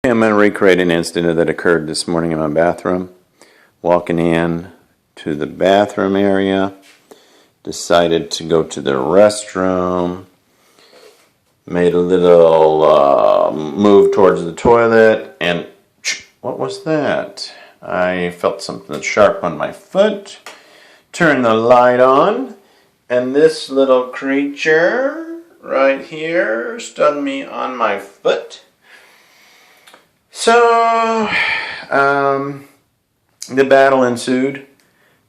I'm going to recreate an incident that occurred this morning in my bathroom. Walking in to the bathroom area, decided to go to the restroom, made a little move towards the toilet, and what was that? I felt something sharp on my foot, turned the light on, and this little creature right here stung me on my foot. So, the battle ensued.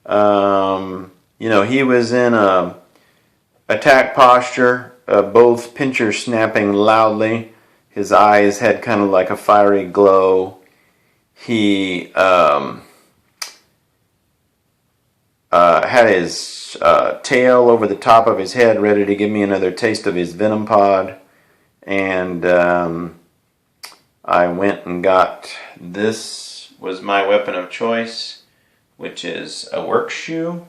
He was in a attack posture, both pinchers snapping loudly. His eyes had kind of like a fiery glow. He had his tail over the top of his head, ready to give me another taste of his venom pod. And I went and got, this was my weapon of choice, which is a work shoe.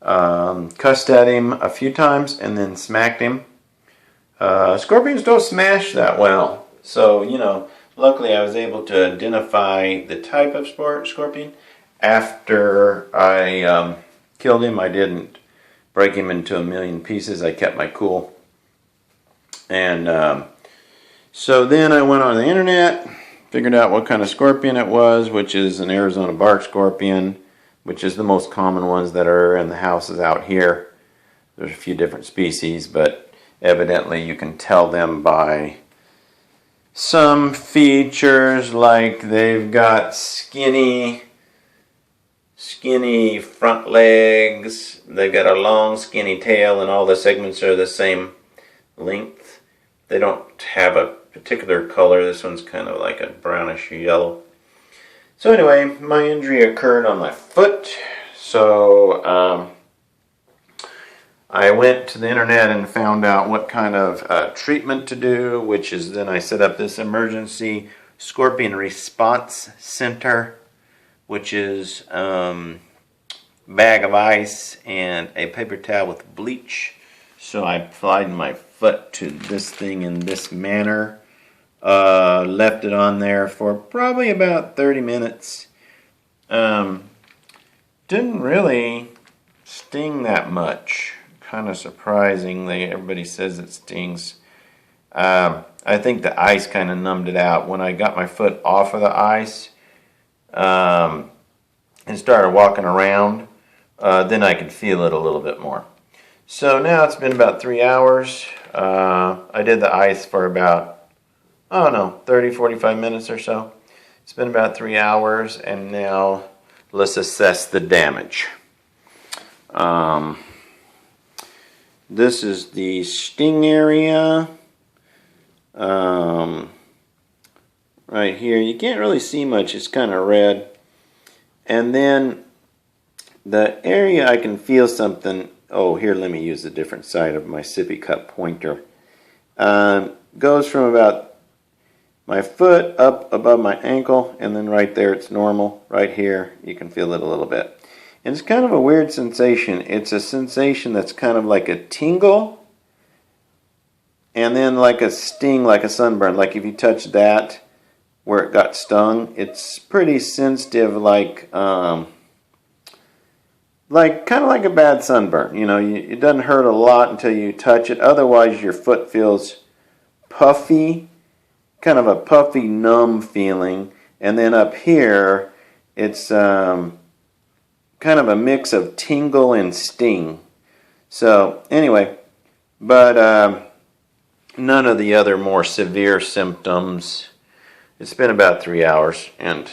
Cussed at him a few times and then smacked him. Scorpions don't smash that well. So, luckily I was able to identify the type of scorpion. After I killed him, I didn't break him into a million pieces. I kept my cool. And so then I went on the internet, figured out what kind of scorpion it was, which is an Arizona bark scorpion, which is the most common ones that are in the houses out here. There's a few different species, but evidently you can tell them by some features, like they've got skinny front legs, they've got a long skinny tail, and all the segments are the same length. They don't have a particular color. This one's kind of like a brownish yellow. So anyway, my injury occurred on my foot. So I went to the internet and found out what kind of treatment to do, which is then I set up this emergency scorpion response center, which is bag of ice and a paper towel with bleach. So I applied my foot to this thing in this manner. Left it on there for probably about 30 minutes. Didn't really sting that much. Kind of surprisingly, everybody says it stings. I think the ice kind of numbed it out. When I got my foot off of the ice and started walking around, then I could feel it a little bit more. So now it's been about 3 hours. I did the ice for about 30, 45 minutes or so. It's been about 3 hours, and now let's assess the damage. This is the sting area. Right here, you can't really see much, it's kind of red. And then the area I can feel something, here, let me use a different side of my sippy cup pointer. Goes from about my foot up above my ankle, and then right there it's normal. Right here you can feel it a little bit. And it's kind of a weird sensation. It's a sensation that's kind of like a tingle, and then like a sting, like a sunburn. Like if you touch that where it got stung, it's pretty sensitive, like kind of like a bad sunburn. It doesn't hurt a lot until you touch it. Otherwise your foot feels puffy, kind of a puffy, numb feeling. And then up here, it's kind of a mix of tingle and sting. So anyway, but none of the other more severe symptoms. It's been about 3 hours, and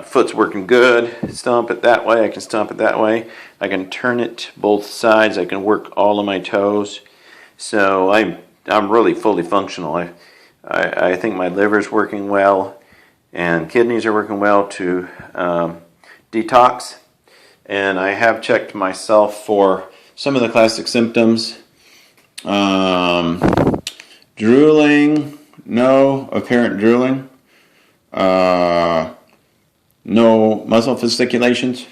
foot's working good. Stomp it that way, I can stomp it that way. I can turn it both sides. I can work all of my toes. So I'm really fully functional. I think my liver's working well, and kidneys are working well to detox. And I have checked myself for some of the classic symptoms. Drooling, no apparent drooling. No muscle fasciculations.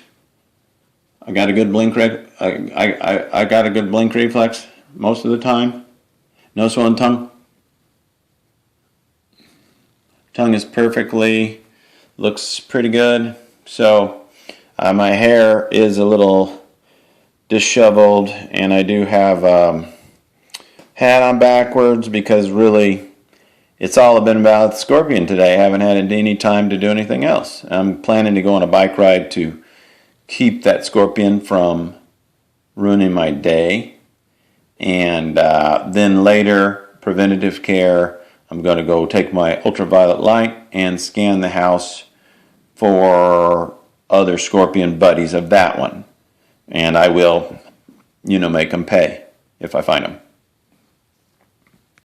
I got a good blink. I got a good blink reflex most of the time. No swollen tongue. Tongue is perfectly, looks pretty good. So my hair is a little disheveled, and I do have hat on backwards because really it's all been about the scorpion today. I haven't had any time to do anything else. I'm planning to go on a bike ride to keep that scorpion from ruining my day. And then later, preventative care, I'm going to go take my ultraviolet light and scan the house for other scorpion buddies of that one. And I will, make them pay if I find them.